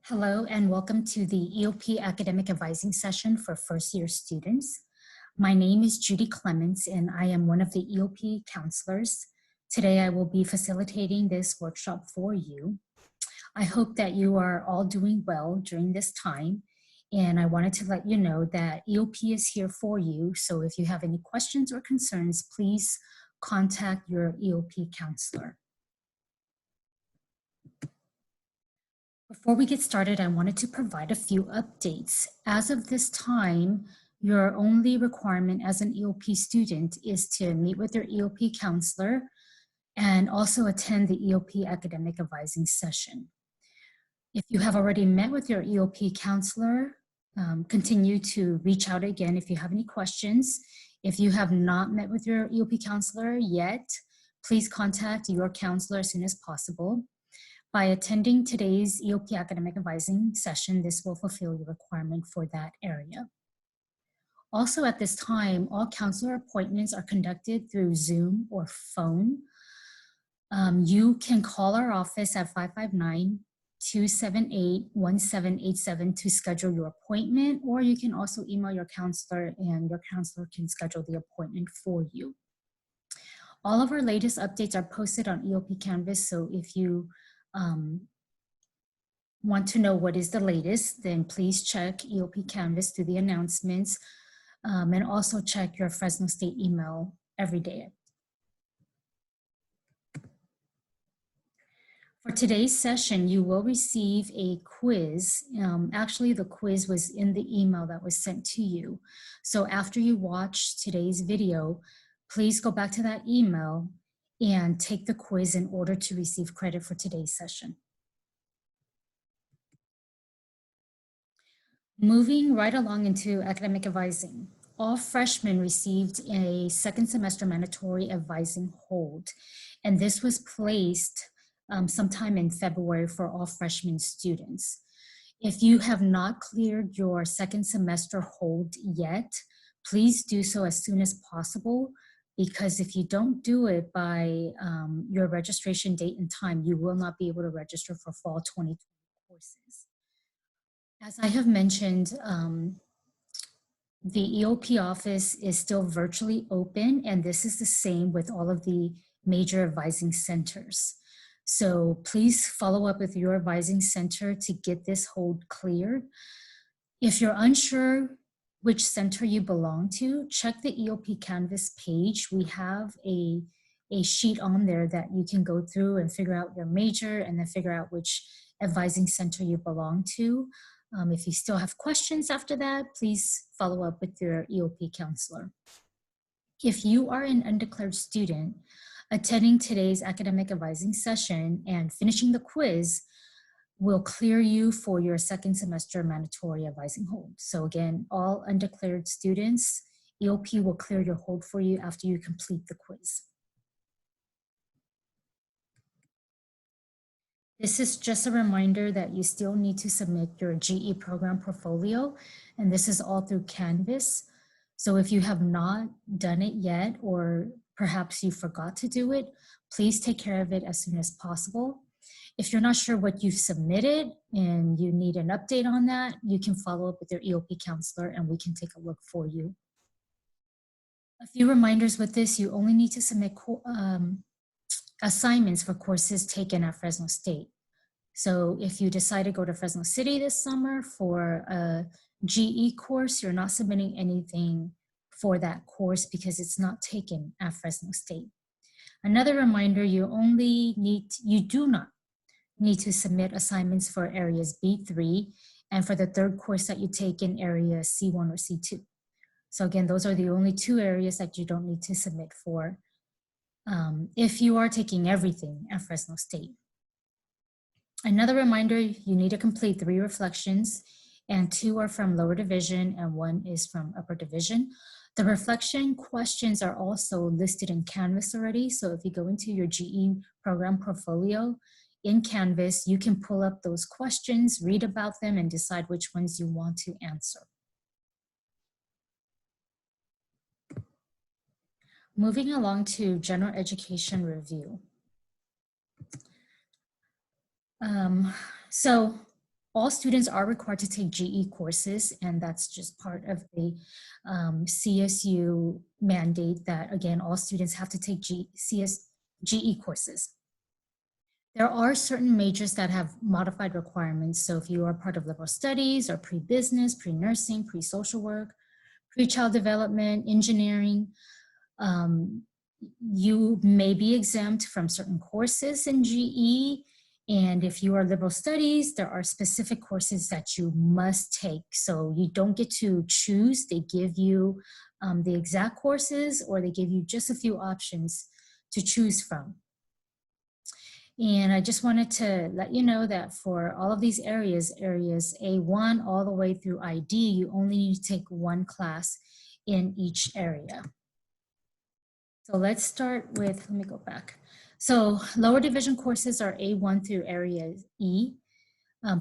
Hello and welcome to the EOP Academic Advising Session for first-year students. My name is Judy Clements and I am one of the EOP counselors. Today I will be facilitating this workshop for you. I hope that you are all doing well during this time, and I wanted to let you know that EOP is here for you, so if you have any questions or concerns, please contact your EOP counselor. Before we get started, I wanted to provide a few updates. As of this time, your only requirement as an EOP student is to meet with your EOP counselor and also attend the EOP Academic Advising Session. If you have already met with your EOP counselor, continue to reach out again if you have any questions. If you have not met with your EOP counselor yet, please contact your counselor as soon as possible. By attending today's EOP Academic Advising Session, this will fulfill your requirement for that area. Also at this time, all counselor appointments are conducted through Zoom or phone. You can call our office at 559-278-1787 to schedule your appointment, or you can also email your counselor and your counselor can schedule the appointment for you. All of our latest updates are posted on EOP Canvas, so if you want to know what is the latest, then please check EOP Canvas through the announcements and also check your Fresno State email every day. For today's session, you will receive a quiz. Actually, the quiz was in the email that was sent to you. So after you watch today's video, please go back to that email and take the quiz in order to receive credit for today's session. Moving right along into academic advising, all freshmen received a second semester mandatory advising hold, and this was placed sometime in February for all freshman students. If you have not cleared your second semester hold yet, please do so as soon as possible, because if you don't do it by your registration date and time, you will not be able to register for fall 2020 courses. As I have mentioned, the EOP office is still virtually open, and this is the same with all of the major advising centers. So please follow up with your advising center to get this hold cleared. If you're unsure which center you belong to, check the EOP Canvas page. We have a sheet on there that you can go through and figure out your major and then figure out which advising center you belong to. If you still have questions after that, please follow up with your EOP counselor. If you are an undeclared student, attending today's academic advising session and finishing the quiz will clear you for your second semester mandatory advising hold. So again, all undeclared students, EOP will clear your hold for you after you complete the quiz. This is just a reminder that you still need to submit your GE program portfolio, and this is all through Canvas. So if you have not done it yet, or perhaps you forgot to do it, please take care of it as soon as possible. If you're not sure what you've submitted and you need an update on that, you can follow up with your EOP counselor and we can take a look for you. A few reminders with this: you only need to submit assignments for courses taken at Fresno State. So if you decide to go to Fresno City this summer for a GE course, you're not submitting anything for that course because it's not taken at Fresno State. Another reminder, you do not need to submit assignments for areas B3 and for the third course that you take in area C1 or C2. So again, those are the only two areas that you don't need to submit for if you are taking everything at Fresno State. Another reminder, you need to complete 3 reflections, and 2 are from lower division and 1 is from upper division. The reflection questions are also listed in Canvas already. So if you go into your GE program portfolio in Canvas, you can pull up those questions, read about them, and decide which ones you want to answer. Moving along to general education review. So all students are required to take GE courses, and that's just part of the CSU mandate that, again, all students have to take GE courses. There are certain majors that have modified requirements. So if you are part of liberal studies or pre-business, pre-nursing, pre-social work, pre-child development, engineering, you may be exempt from certain courses in GE. And if you are liberal studies, there are specific courses that you must take. So you don't get to choose. They give you the exact courses, or they give you just a few options to choose from. And I just wanted to let you know that for all of these areas A1 all the way through ID, you only need to take one class in each area. So let's start with, let me go back. So lower division courses are A1 through area E.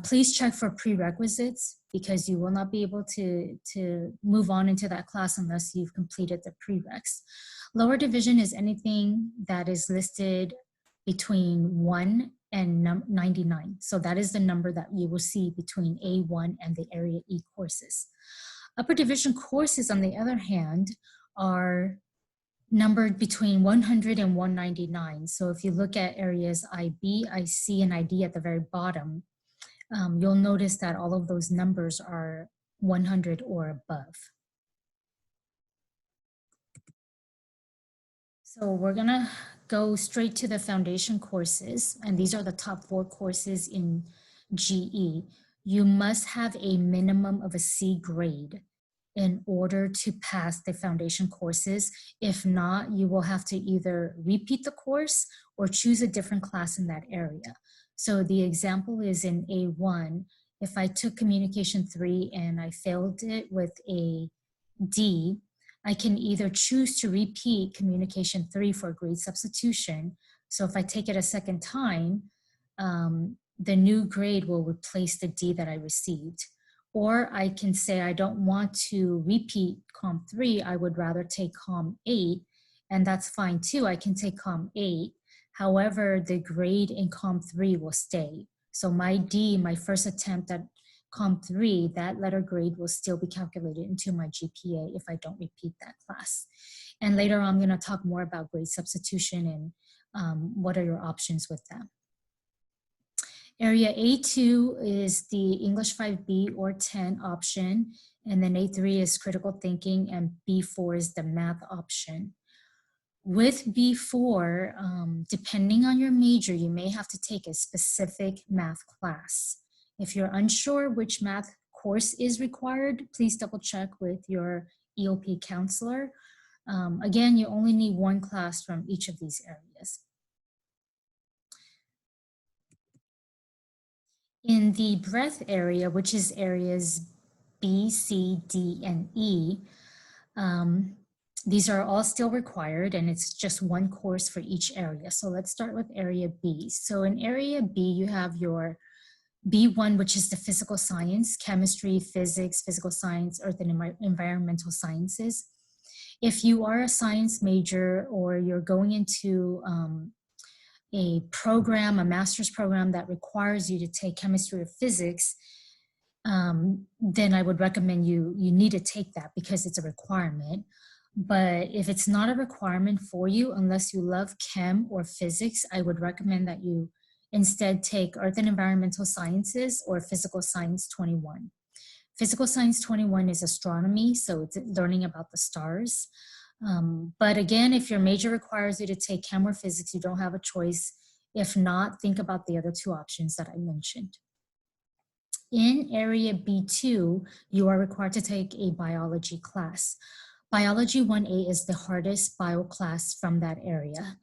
Please check for prerequisites, because you will not be able to move on into that class unless you've completed the prereqs. Lower division is anything that is listed between 1 and 99. So that is the number that you will see between A1 and the area E courses. Upper division courses, on the other hand, are numbered between 100 and 199. So if you look at areas IB, IC, and ID at the very bottom, you'll notice that all of those numbers are 100 or above. So we're gonna go straight to the foundation courses, and these are the top 4 courses in GE. You must have a minimum of a C grade in order to pass the foundation courses. If not, you will have to either repeat the course or choose a different class in that area. So the example is in A1, if I took communication 3 and I failed it with a D, I can either choose to repeat communication 3 for grade substitution. So if I take it a second time, the new grade will replace the D that I received. Or I can say I don't want to repeat COM 3, I would rather take COM 8, and that's fine too. I can take COM 8. However, the grade in COM 3 will stay. So my D, my first attempt at COM 3, that letter grade will still be calculated into my GPA if I don't repeat that class. And later on, I'm going to talk more about grade substitution and what are your options with that. Area A2 is the English 5B or 10 option, and then A3 is critical thinking, and B4 is the math option. With B4, depending on your major, you may have to take a specific math class. If you're unsure which math course is required, please double check with your EOP counselor. Again, you only need one class from each of these areas. In the breadth area, which is areas B, C, D, and E, these are all still required, and it's just one course for each area. So let's start with area B. So in area B, you have your B1, which is the physical science, chemistry, physics, physical science, earth and environmental sciences. If you are a science major or you're going into a program, a master's program that requires you to take chemistry or physics, then I would recommend you need to take that because it's a requirement. But if it's not a requirement for you, unless you love chem or physics, I would recommend that you instead take Earth and Environmental Sciences or Physical Science 21. Physical Science 21 is astronomy, so it's learning about the stars. But again, if your major requires you to take chem or physics, you don't have a choice. If not, think about the other 2 options that I mentioned. In area B2, you are required to take a biology class. Biology 1A is the hardest bio class from that area.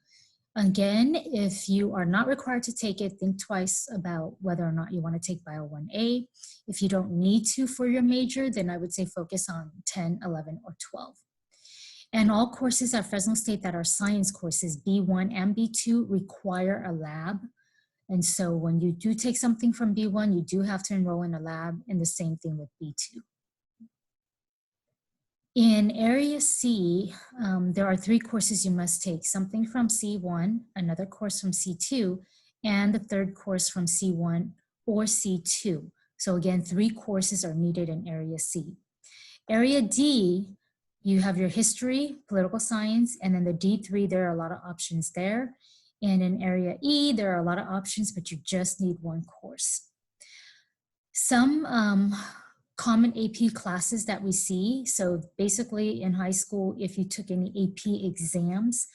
Again, if you are not required to take it, think twice about whether or not you want to take Bio 1A. If you don't need to for your major, then I would say focus on 10, 11, or 12. And all courses at Fresno State that are science courses, B1 and B2, require a lab. And so when you do take something from B1, you do have to enroll in a lab, and the same thing with B2. In area C, there are 3 courses you must take, something from C1, another course from C2, and the 3rd course from C1 or C2. So again, 3 courses are needed in Area C. Area D, you have your history, political science, and then the D3, there are a lot of options there. And in Area E, there are a lot of options, but you just need 1 course. Some common AP classes that we see, so basically in high school, if you took any AP exams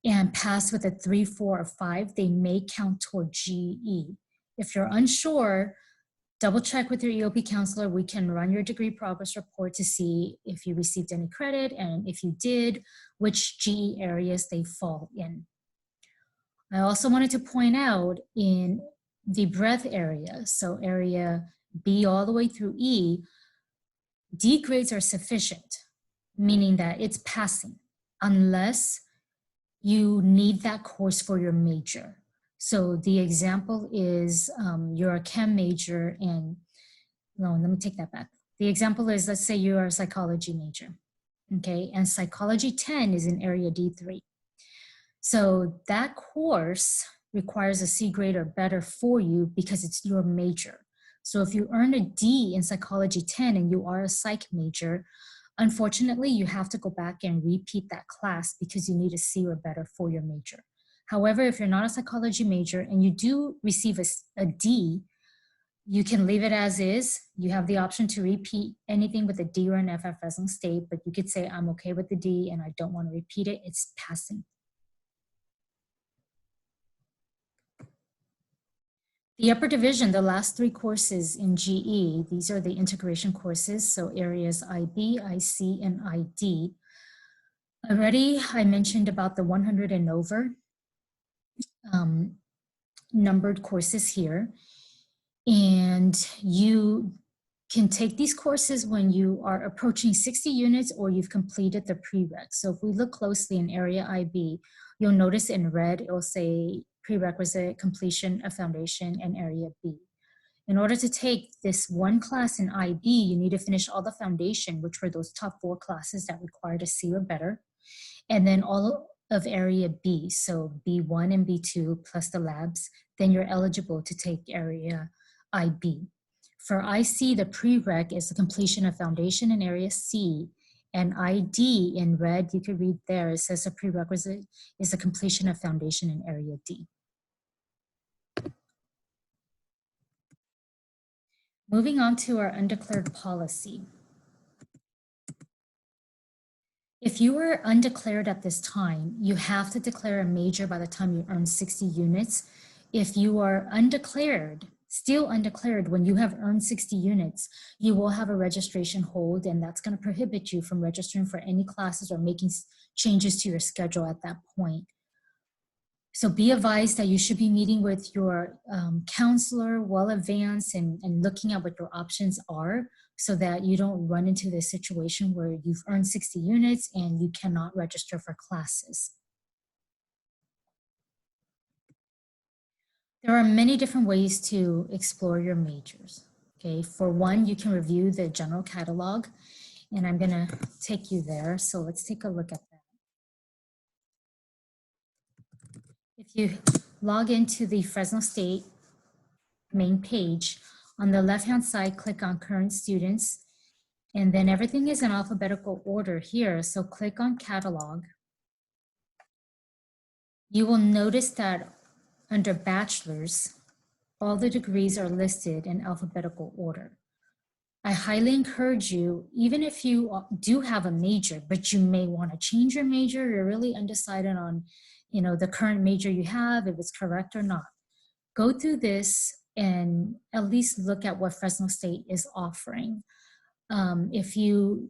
and passed with a 3, 4, or 5, they may count toward GE. If you're unsure, double check with your EOP counselor. We can run your degree progress report to see if you received any credit, and if you did, which GE areas they fall in. I also wanted to point out in the breadth area, so area B all the way through E, D grades are sufficient, meaning that it's passing, unless you need that course for your major. So the example is you're a chem major and, no, let me take that back. The example is, let's say you are a psychology major, okay? And psychology 10 is in area D3. So that course requires a C grade or better for you because it's your major. So if you earn a D in psychology 10 and you are a psych major, unfortunately, you have to go back and repeat that class because you need a C or better for your major. However, if you're not a psychology major and you do receive a D, you can leave it as is. You have the option to repeat anything with a D or an F at Fresno State, but you could say, I'm okay with the D and I don't want to repeat it. It's passing. The upper division, the last 3 courses in GE, these are the integration courses, so areas IB, IC, and ID. Already, I mentioned about the 100 and over numbered courses here. And you can take these courses when you are approaching 60 units or you've completed the prereq. So if we look closely in area IB, you'll notice in red, it will say prerequisite completion of foundation and area B. In order to take this 1 class in IB, you need to finish all the foundation, which were those top 4 classes that required a C or better. And then all of area B, so B1 and B2 plus the labs, then you're eligible to take area IB. For IC, the prereq is the completion of foundation in area C, and ID in red, you can read there, it says a prerequisite is the completion of foundation in area D. Moving on to our undeclared policy. If you are undeclared at this time, you have to declare a major by the time you earn 60 units. If you are undeclared, still undeclared when you have earned 60 units, you will have a registration hold, and that's going to prohibit you from registering for any classes or making changes to your schedule at that point. So be advised that you should be meeting with your counselor well advanced and looking at what your options are so that you don't run into this situation where you've earned 60 units and you cannot register for classes. There are many different ways to explore your majors. Okay, for one, you can review the general catalog, and I'm gonna take you there. So let's take a look at that. If you log into the Fresno State main page, on the left-hand side, click on current students, and then everything is in alphabetical order here. So click on catalog. You will notice that under bachelor's, all the degrees are listed in alphabetical order. I highly encourage you, even if you do have a major, but you may want to change your major, you're really undecided on, the current major you have, if it's correct or not. Go through this and at least look at what Fresno State is offering. If you,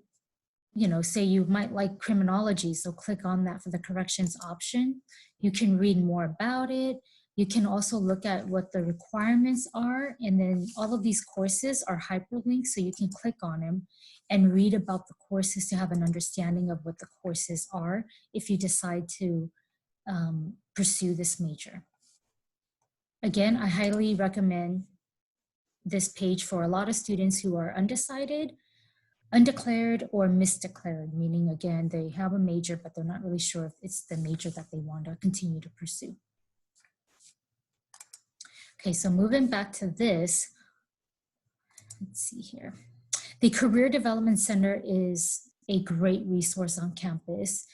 say you might like criminology, so click on that for the corrections option. You can read more about it. You can also look at what the requirements are, and then all of these courses are hyperlinked, so you can click on them and read about the courses to have an understanding of what the courses are if you decide to pursue this major. Again, I highly recommend this page for a lot of students who are undecided, undeclared, or misdeclared, meaning again, they have a major, but they're not really sure if it's the major that they want to continue to pursue. Okay, so moving back to this, let's see here. The Career Development Center is a great resource on campus.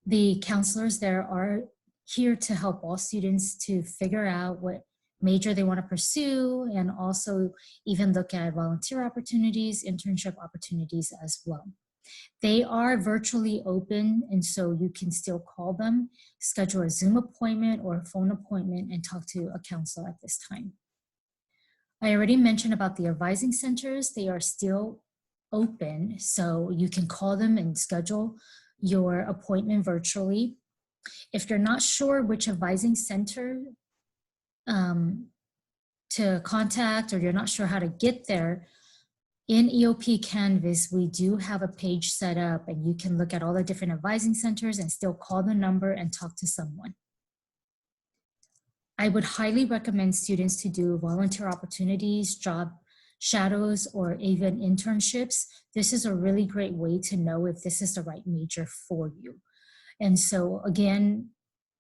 The counselors there are here to help all students to figure out what major they want to pursue, and also even look at volunteer opportunities, internship opportunities as well. They are virtually open, and so you can still call them, schedule a Zoom appointment or a phone appointment, and talk to a counselor at this time. I already mentioned about the advising centers. They are still open, so you can call them and schedule your appointment virtually. If you're not sure which advising center to contact, or you're not sure how to get there, in EOP Canvas, we do have a page set up, and you can look at all the different advising centers and still call the number and talk to someone. I would highly recommend students to do volunteer opportunities, job shadows, or even internships. This is a really great way to know if this is the right major for you. And so again,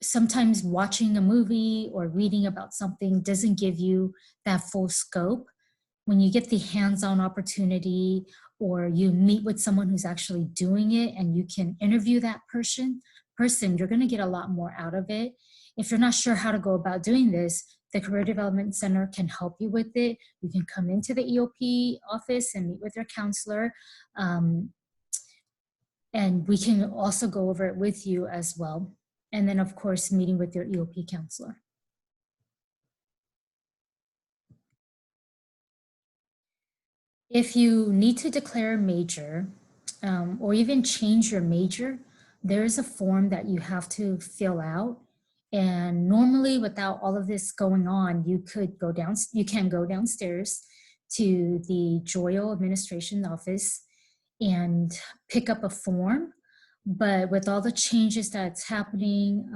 sometimes watching a movie or reading about something doesn't give you that full scope. When you get the hands-on opportunity, or you meet with someone who's actually doing it and you can interview that person, you're going to get a lot more out of it. If you're not sure how to go about doing this, the Career Development Center can help you with it. You can come into the EOP office and meet with your counselor. And we can also go over it with you as well. And then of course, meeting with your EOP counselor. If you need to declare a major or even change your major, there is a form that you have to fill out. And normally, without all of this going on, you can go downstairs to the Joyal Administration office and pick up a form. But with all the changes that's happening,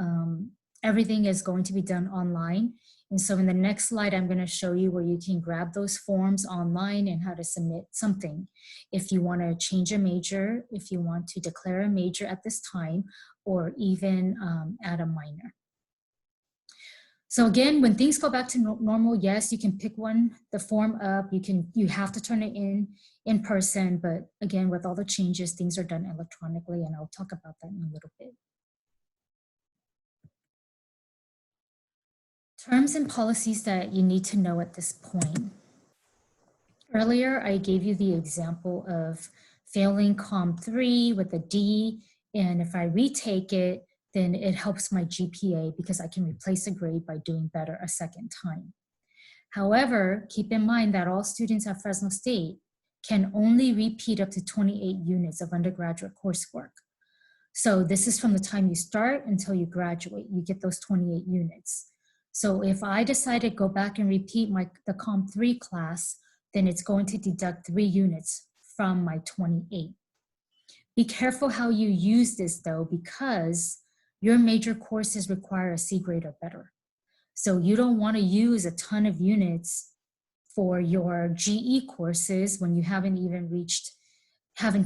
everything is going to be done online. And so in the next slide, I'm going to show you where you can grab those forms online and how to submit something. If you want to change a major, if you want to declare a major at this time, or even add a minor. So again, when things go back to normal, yes, you can pick the form up. You have to turn it in person, but again, with all the changes, things are done electronically, and I'll talk about that in a little bit. Terms and policies that you need to know at this point. Earlier, I gave you the example of failing COM 3 with a D, and if I retake it, then it helps my GPA because I can replace a grade by doing better a second time. However, keep in mind that all students at Fresno State can only repeat up to 28 units of undergraduate coursework. So this is from the time you start until you graduate, you get those 28 units. So if I decide to go back and repeat the COM 3 class, then it's going to deduct 3 units from my 28. Be careful how you use this though, because your major courses require a C grade or better. So you don't want to use a ton of units for your GE courses when you haven't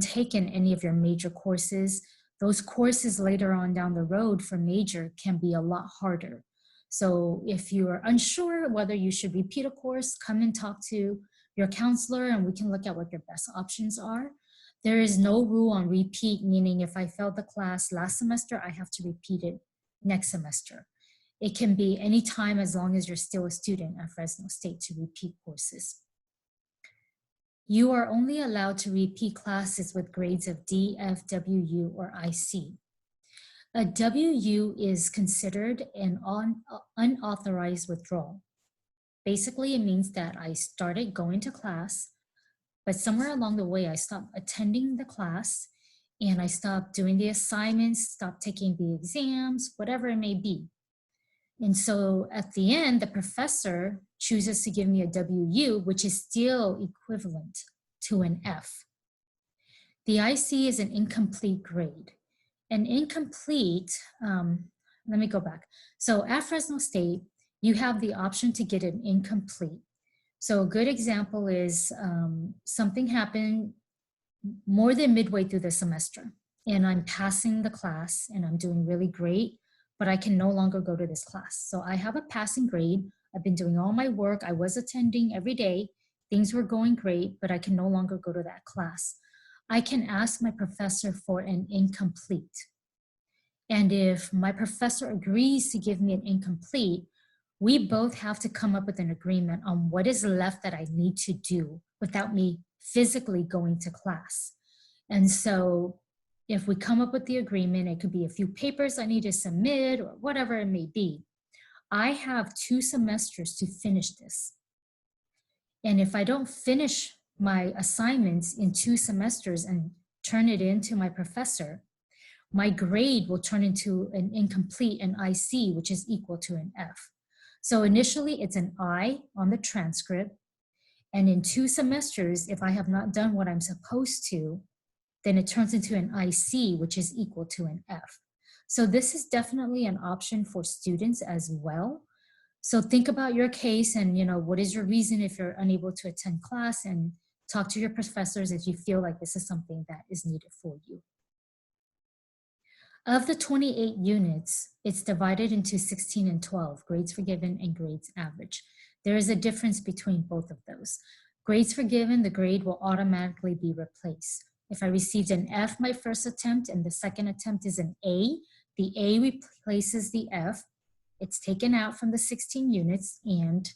taken any of your major courses. Those courses later on down the road for major can be a lot harder. So if you are unsure whether you should repeat a course, come and talk to your counselor and we can look at what your best options are. There is no rule on repeat, meaning if I failed the class last semester, I have to repeat it next semester. It can be any time as long as you're still a student at Fresno State to repeat courses. You are only allowed to repeat classes with grades of D, F, WU, or IC. A WU is considered an unauthorized withdrawal. Basically, it means that I started going to class, but somewhere along the way, I stopped attending the class and I stopped doing the assignments, stopped taking the exams, whatever it may be. And so at the end, the professor chooses to give me a WU, which is still equivalent to an F. The IC is an incomplete grade. An incomplete, let me go back. So at Fresno State, you have the option to get an incomplete. So a good example is something happened more than midway through the semester and I'm passing the class and I'm doing really great, but I can no longer go to this class. So I have a passing grade. I've been doing all my work. I was attending every day things were going great, but I can no longer go to that class, I can ask my professor for an incomplete. And if my professor agrees to give me an incomplete, we both have to come up with an agreement on what is left that I need to do without me physically going to class. And so if we come up with the agreement, it could be a few papers I need to submit or whatever it may be. I have 2 semesters to finish this. And if I don't finish my assignments in 2 semesters and turn it in to my professor, my grade will turn into an incomplete, an IC, which is equal to an F. So initially it's an I on the transcript. And in 2 semesters, if I have not done what I'm supposed to, then it turns into an IC, which is equal to an F. So this is definitely an option for students as well. So think about your case and, what is your reason if you're unable to attend class, and talk to your professors if you feel like this is something that is needed for you. Of the 28 units, it's divided into 16 and 12, grades forgiven and grades average. There is a difference between both of those. Grades forgiven, the grade will automatically be replaced. If I received an F my first attempt and the second attempt is an A, the A replaces the F. It's taken out from the 16 units, and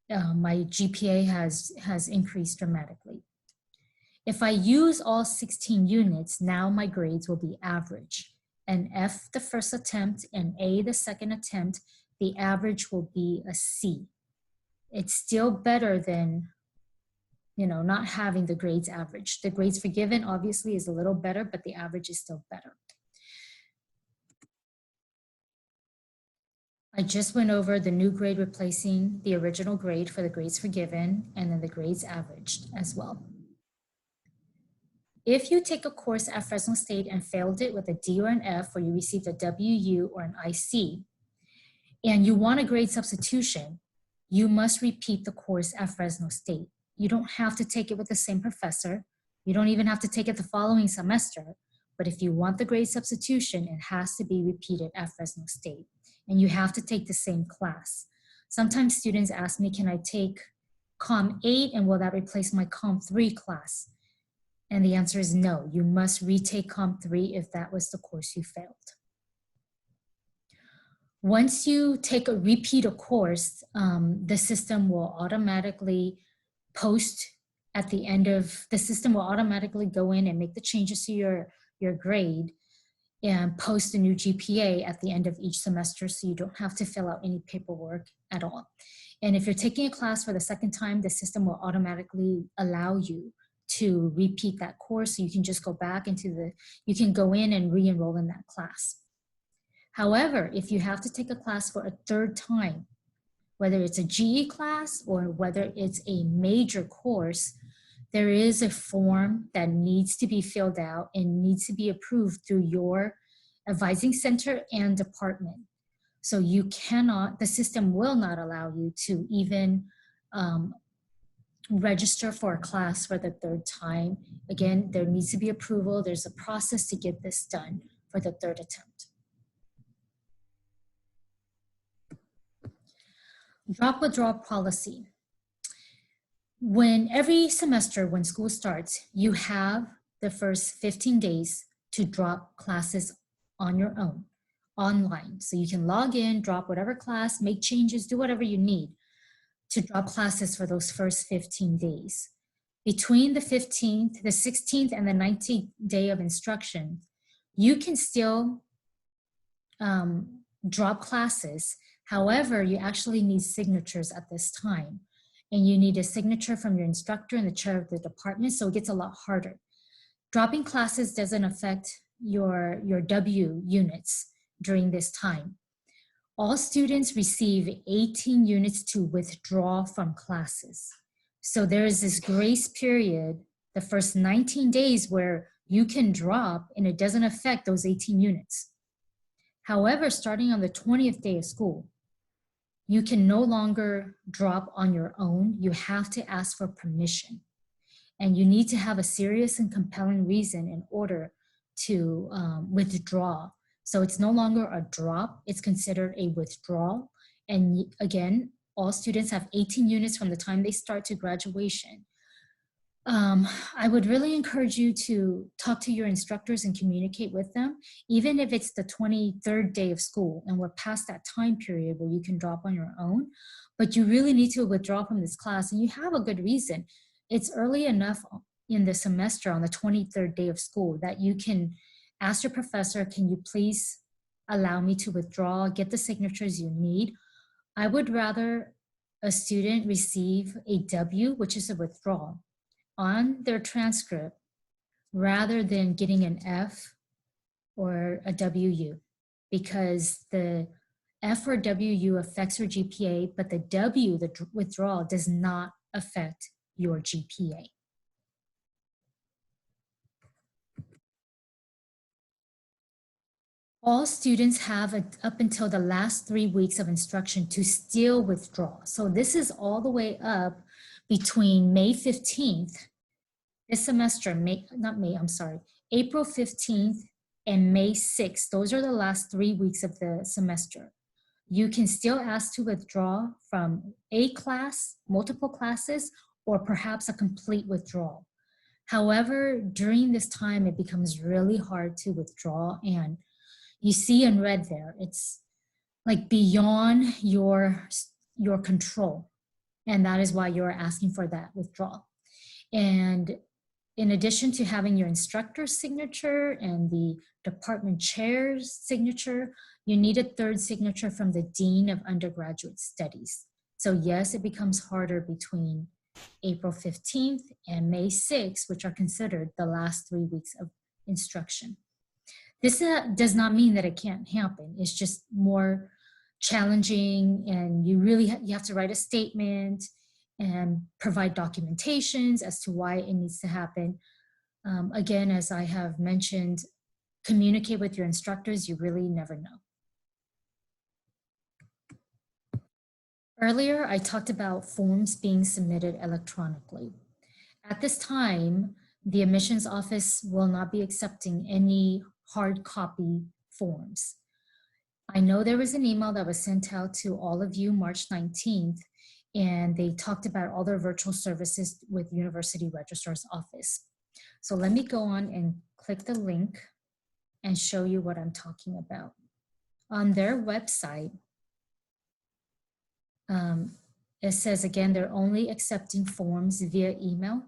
my GPA has increased dramatically. If I use all 16 units, now my grades will be average. An F the first attempt and A the second attempt, the average will be a C. It's still better than, not having the grades average. The grades forgiven obviously is a little better, but the average is still better. I just went over the new grade replacing the original grade for the grades forgiven, and then the grades averaged as well. If you take a course at Fresno State and failed it with a D or an F, or you received a WU or an IC, and you want a grade substitution, you must repeat the course at Fresno State. You don't have to take it with the same professor. You don't even have to take it the following semester. But if you want the grade substitution, it has to be repeated at Fresno State. And you have to take the same class. Sometimes students ask me, can I take COM 8 and will that replace my COM 3 class? And the answer is no. You must retake COM 3 if that was the course you failed. Once you repeat a course, the system will automatically post at the end of, the system will automatically go in and make the changes to your grade and post a new GPA at the end of each semester, so you don't have to fill out any paperwork at all. And if you're taking a class for the second time, the system will automatically allow you to repeat that course, so you can just go back you can go in and re-enroll in that class. However, if you have to take a class for a third time, whether it's a GE class or whether it's a major course, there is a form that needs to be filled out and needs to be approved through your advising center and department. So the system will not allow you to even register for a class for the third time. Again, there needs to be approval. There's a process to get this done for the third attempt. Drop withdrawal policy. Every semester when school starts, you have the first 15 days to drop classes on your own, online. So you can log in, drop whatever class, make changes, do whatever you need to drop classes for those first 15 days. Between the 15th, the 16th, and the 19th day of instruction, you can still drop classes. However, you actually need signatures at this time. And you need a signature from your instructor and the chair of the department, so it gets a lot harder. Dropping classes doesn't affect your W units during this time. All students receive 18 units to withdraw from classes. So there is this grace period, the first 19 days where you can drop and it doesn't affect those 18 units. However, starting on the 20th day of school, you can no longer drop on your own. You have to ask for permission. And you need to have a serious and compelling reason in order to withdraw. So it's no longer a drop, it's considered a withdrawal. And again, all students have 18 units from the time they start to graduation. I would really encourage you to talk to your instructors and communicate with them, even if it's the 23rd day of school and we're past that time period where you can drop on your own, but you really need to withdraw from this class and you have a good reason. It's early enough in the semester on the 23rd day of school that you can ask your professor, can you please allow me to withdraw, get the signatures you need. I would rather a student receive a W, which is a withdrawal, on their transcript rather than getting an F or a WU, because the F or WU affects your GPA, but the W, the withdrawal, does not affect your GPA. All students have up until the last 3 weeks of instruction to still withdraw. So this is all the way up between May 15th, this semester, April 15th and May 6th. Those are the last 3 weeks of the semester. You can still ask to withdraw from a class, multiple classes, or perhaps a complete withdrawal. However, during this time, it becomes really hard to withdraw, and you see in red there, it's like beyond your control. And that is why you're asking for that withdrawal. And in addition to having your instructor's signature and the department chair's signature, you need a third signature from the Dean of Undergraduate Studies. So yes, it becomes harder between April 15th and May 6th, which are considered the last 3 weeks of instruction. This does not mean that it can't happen. It's just more challenging, and you really you have to write a statement and provide documentations as to why it needs to happen. Again, as I have mentioned, communicate with your instructors. You really never know. Earlier, I talked about forms being submitted electronically. At this time, the admissions office will not be accepting any hard copy forms. I know there was an email that was sent out to all of you March 19th, and they talked about all their virtual services with University Registrar's Office. So let me go on and click the link and show you what I'm talking about. On their website, it says again, they're only accepting forms via email,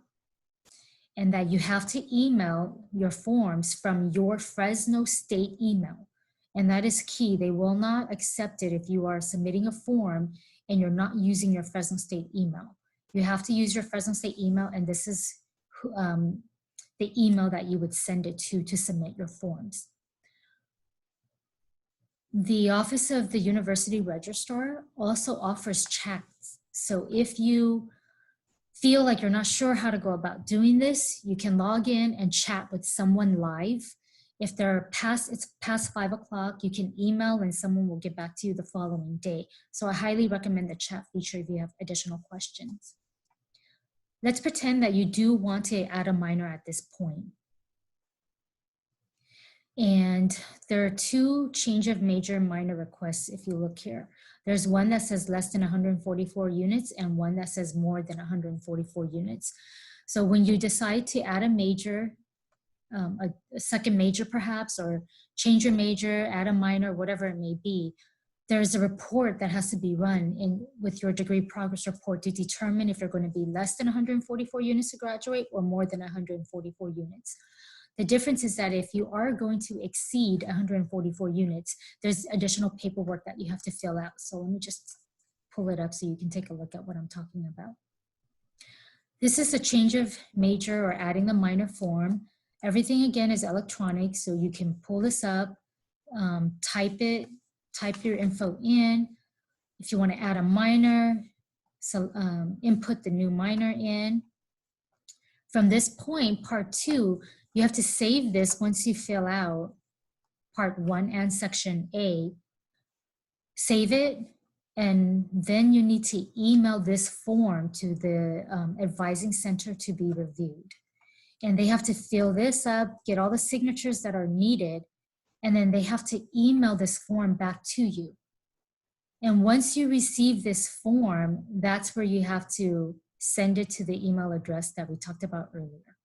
and that you have to email your forms from your Fresno State email. And that is key. They will not accept it if you are submitting a form and you're not using your Fresno State email. You have to use your Fresno State email, and this is the email that you would send it to submit your forms. The Office of the University Registrar also offers chats. So if you feel like you're not sure how to go about doing this, you can log in and chat with someone live. If it's past 5 o'clock, you can email and someone will get back to you the following day. So I highly recommend the chat feature if you have additional questions. Let's pretend that you do want to add a minor at this point. And there are 2 change of major minor requests if you look here. There's one that says less than 144 units and one that says more than 144 units. So when you decide to add a major, a second major perhaps, or change your major, add a minor, whatever it may be, there's a report that has to be run with your degree progress report to determine if you're going to be less than 144 units to graduate or more than 144 units. The difference is that if you are going to exceed 144 units, there's additional paperwork that you have to fill out. So let me just pull it up so you can take a look at what I'm talking about. This is a change of major or adding a minor form. Everything again is electronic, so you can pull this up, type your info in. If you want to add a minor, so input the new minor in. From this point, part 2, you have to save this once you fill out part 1 and section A. Save it, and then you need to email this form to the advising center to be reviewed. And they have to fill this up, get all the signatures that are needed, and then they have to email this form back to you. And once you receive this form, that's where you have to send it to the email address that we talked about earlier.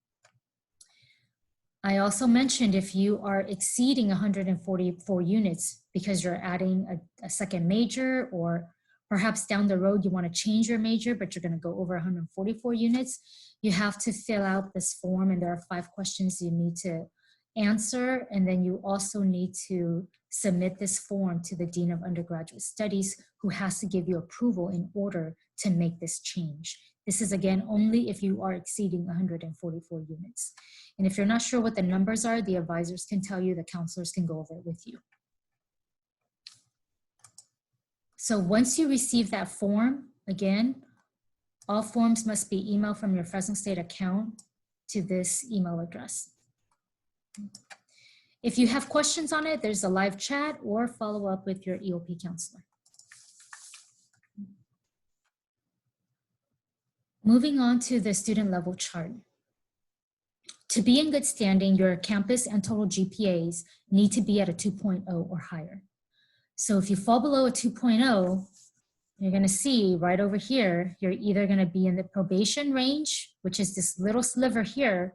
I also mentioned if you are exceeding 144 units because you're adding a second major, or perhaps down the road you want to change your major, but you're going to go over 144 units, you have to fill out this form, and there are 5 questions you need to answer. And then you also need to submit this form to the Dean of Undergraduate Studies, who has to give you approval in order to make this change. This is, again, only if you are exceeding 144 units. And if you're not sure what the numbers are, the advisors can tell you, the counselors can go over it with you. So once you receive that form, again, all forms must be emailed from your Fresno State account to this email address. If you have questions on it, there's a live chat or follow up with your EOP counselor. Moving on to the student level chart. To be in good standing, your campus and total GPAs need to be at a 2.0 or higher. So if you fall below a 2.0, you're going to see right over here, you're either going to be in the probation range, which is this little sliver here,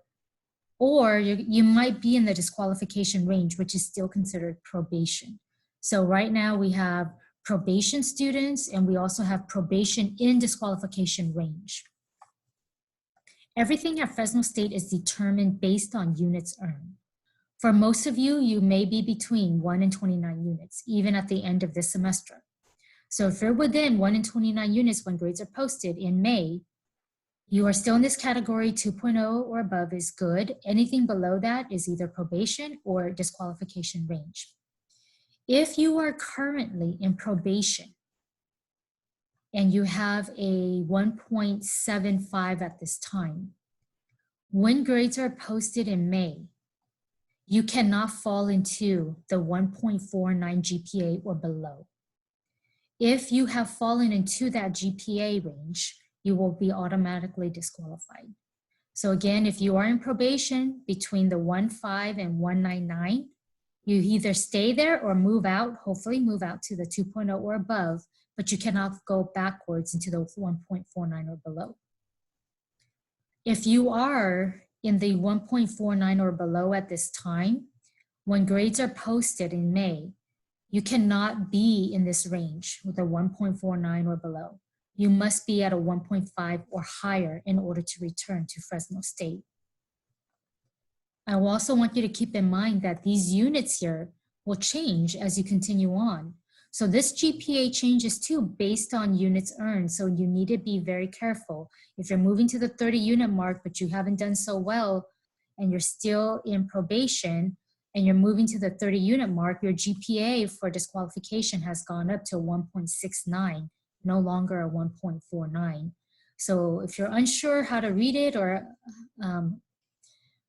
or you might be in the disqualification range, which is still considered probation. So right now we have probation students, and we also have probation in disqualification range. Everything at Fresno State is determined based on units earned. For most of you, you may be between 1 and 29 units, even at the end of this semester. So if you're within 1 and 29 units when grades are posted in May, you are still in this category. 2.0 or above is good. Anything below that is either probation or disqualification range. If you are currently in probation and you have a 1.75 at this time, when grades are posted in May, you cannot fall into the 1.49 GPA or below. If you have fallen into that GPA range, you will be automatically disqualified. So again, if you are in probation between the 1.5 and 1.99, you either stay there or move out, hopefully move out to the 2.0 or above, but you cannot go backwards into the 1.49 or below. If you are in the 1.49 or below at this time, when grades are posted in May, you cannot be in this range with a 1.49 or below. You must be at a 1.5 or higher in order to return to Fresno State. I also want you to keep in mind that these units here will change as you continue on. So this GPA changes too based on units earned. So you need to be very careful. If you're moving to the 30 unit mark, but you haven't done so well and you're still in probation and you're moving to the 30 unit mark, your GPA for disqualification has gone up to 1.69, no longer a 1.49. So if you're unsure how to read it or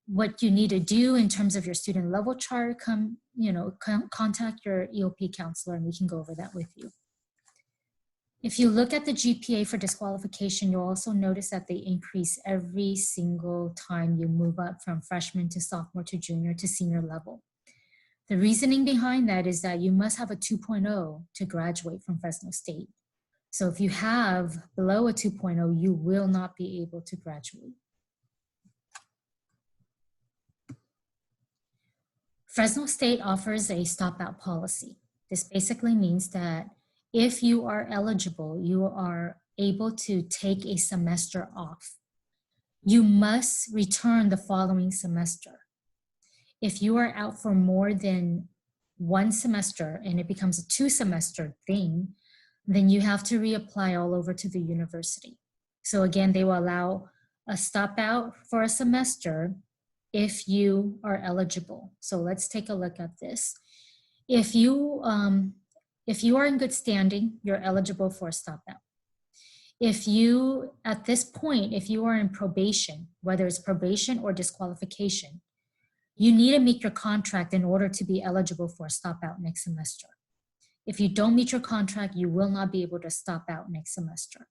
what you need to do in terms of your student level chart, contact your EOP counselor and we can go over that with you. If you look at the GPA for disqualification, you'll also notice that they increase every single time you move up from freshman to sophomore to junior to senior level. The reasoning behind that is that you must have a 2.0 to graduate from Fresno State. So if you have below a 2.0, you will not be able to graduate. Fresno State offers a stop-out policy. This basically means that if you are eligible, you are able to take a semester off. You must return the following semester. If you are out for more than 1 semester and it becomes a 2-semester thing, then you have to reapply all over to the university. So again, they will allow a stop out for a semester if you are eligible. So let's take a look at this. If you are in good standing, you're eligible for a stop out. If you, at this point, if you are in probation, whether it's probation or disqualification, you need to meet your contract in order to be eligible for a stop out next semester. If you don't meet your contract, you will not be able to stop out next semester.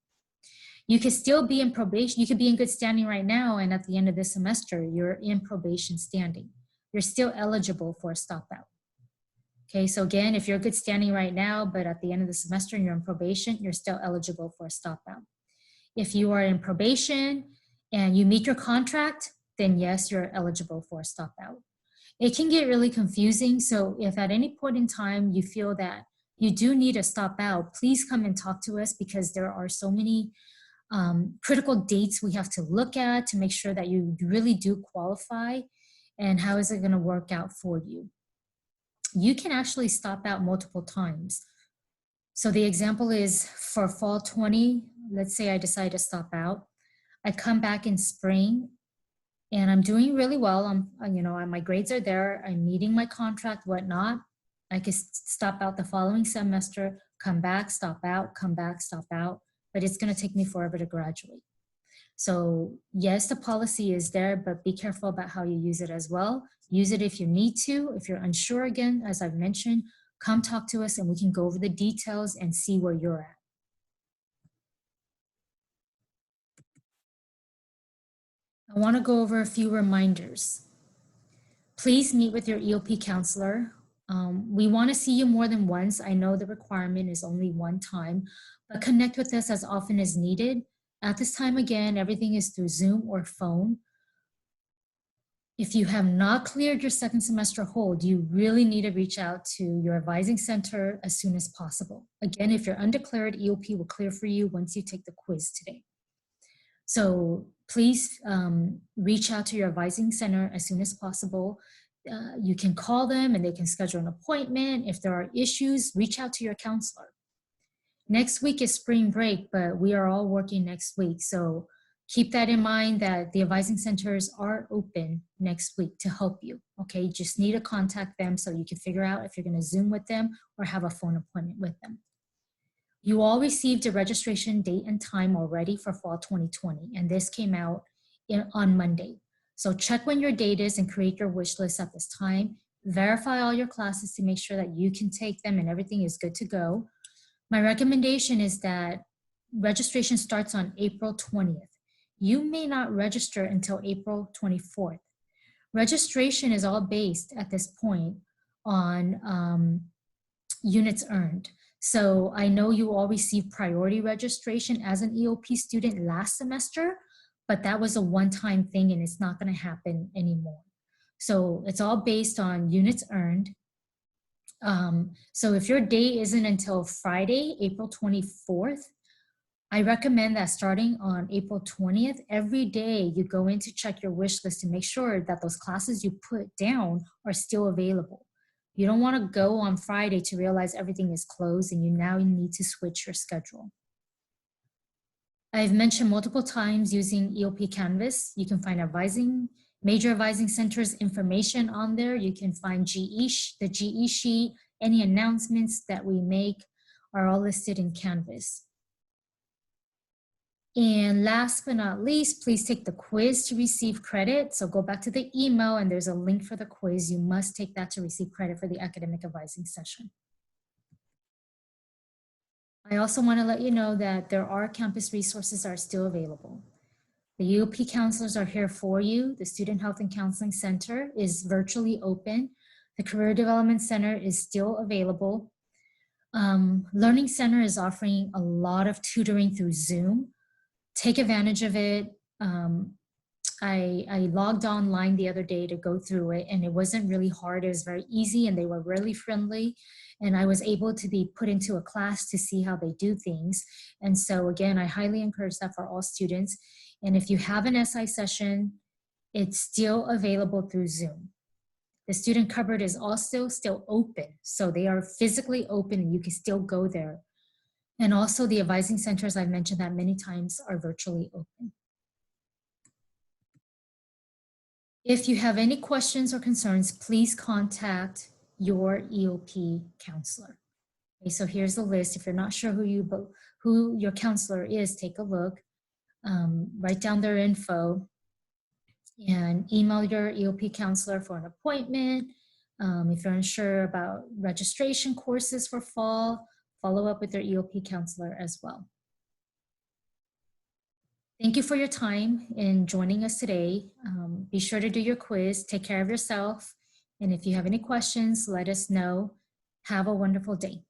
You could still be in probation. You could be in good standing right now, and at the end of this semester, you're in probation standing. You're still eligible for a stop out. Okay, so again, if you're good standing right now, but at the end of the semester and you're in probation, you're still eligible for a stop out. If you are in probation and you meet your contract, then yes, you're eligible for a stop out. It can get really confusing. So if at any point in time you feel that you do need a stop out, please come and talk to us, because there are so many critical dates we have to look at to make sure that you really do qualify, and how is it going to work out for you. You can actually stop out multiple times. So the example is for fall 20, let's say I decide to stop out. I come back in spring and I'm doing really well. My grades are there. I'm meeting my contract, whatnot. I could stop out the following semester, come back, stop out, come back, stop out, but it's going to take me forever to graduate. So yes, the policy is there, but be careful about how you use it as well. Use it if you need to. If you're unsure, again, as I've mentioned, come talk to us and we can go over the details and see where you're at. I want to go over a few reminders. Please meet with your EOP counselor. We want to see you more than once. I know the requirement is only one time, but connect with us as often as needed. At this time, again, everything is through Zoom or phone. If you have not cleared your second semester hold, you really need to reach out to your advising center as soon as possible. Again, if you're undeclared, EOP will clear for you once you take the quiz today. So please reach out to your advising center as soon as possible. You can call them and they can schedule an appointment. If there are issues, reach out to your counselor. Next week is spring break, but we are all working next week. So keep that in mind, that the advising centers are open next week to help you. Okay, you just need to contact them so you can figure out if you're going to Zoom with them or have a phone appointment with them. You all received a registration date and time already for fall 2020, and this came out on Monday. So check when your date is and create your wish list at this time. Verify all your classes to make sure that you can take them and everything is good to go. My recommendation is that registration starts on April 20th. You may not register until April 24th. Registration is all based at this point on units earned. So I know you all received priority registration as an EOP student last semester, but that was a one-time thing and it's not going to happen anymore. So it's all based on units earned. So if your day isn't until Friday, April 24th, I recommend that starting on April 20th, every day you go in to check your wish list to make sure that those classes you put down are still available. You don't want to go on Friday to realize everything is closed and you now need to switch your schedule. I've mentioned multiple times using EOP Canvas. You can find major advising centers information on there. You can find the GE sheet, any announcements that we make are all listed in Canvas. And last but not least, please take the quiz to receive credit. So go back to the email and there's a link for the quiz. You must take that to receive credit for the academic advising session. I also want to let you know that there are campus resources that are still available. The EOP counselors are here for you. The Student Health and Counseling Center is virtually open. The Career Development Center is still available. Learning Center is offering a lot of tutoring through Zoom. Take advantage of it. I logged online the other day to go through it and it wasn't really hard. It was very easy and they were really friendly. And I was able to be put into a class to see how they do things. And so again, I highly encourage that for all students. And if you have an SI session, it's still available through Zoom. The student cupboard is also still open. So they are physically open and you can still go there. And also the advising centers, I've mentioned that many times, are virtually open. If you have any questions or concerns, please contact your EOP counselor. Okay, so here's the list. If you're not sure who your counselor is, take a look, write down their info, and email your EOP counselor for an appointment. If you're unsure about registration courses for fall, follow up with your EOP counselor as well. Thank you for your time in joining us today. Be sure to do your quiz, take care of yourself, and if you have any questions, let us know. Have a wonderful day.